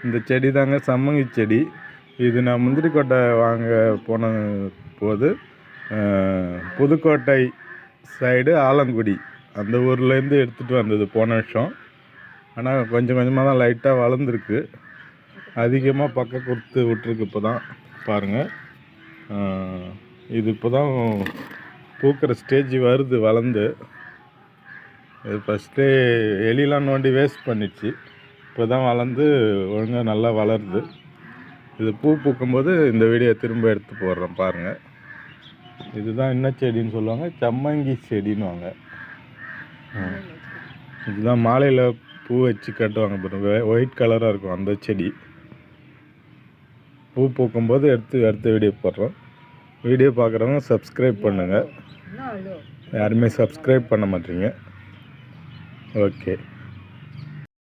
இந்த செடி தாங்க சம்மங்கி செடி. இது நான் முந்திரி கொட்டை வாங்க போன போது புதுக்கோட்டை சைடு ஆலங்குடி அந்த ஊர்லேருந்து எடுத்துகிட்டு வந்தது போன வருஷம். ஆனால் கொஞ்சம் கொஞ்சமாக தான் லைட்டாக வளர்ந்துருக்கு. அதிகமாக பக்கம் கொடுத்து விட்டுருக்கு. இப்போ தான் பாருங்கள், இது இப்போ தான் பூக்கிற ஸ்டேஜ் வருது வளர்ந்து. இது ஃபஸ்ட்டே எலிலாம் நோண்டி வேஸ்ட் பண்ணிடுச்சு. இப்போ தான் வளர்ந்து ஒழுங்காக நல்லா வளருது. இது பூ பூக்கும்போது இந்த வீடியோ திரும்ப எடுத்து போடுறோம் பாருங்கள். இதுதான் என்ன செடின்னு சொல்லுவாங்க, சம்மங்கி செடின்னுவாங்க. இதுதான் மாலையில் பூ வச்சு கட்டுவாங்க பாருங்க, ஒயிட் கலராக இருக்கும் அந்த செடி. பூ பூக்கும்போது அடுத்த வீடியோ போடுறோம். வீடியோ பார்க்குறவங்க சப்ஸ்கிரைப் பண்ணுங்கள். யாருமே சப்ஸ்கிரைப் பண்ண மாட்டீங்க. ஓகே.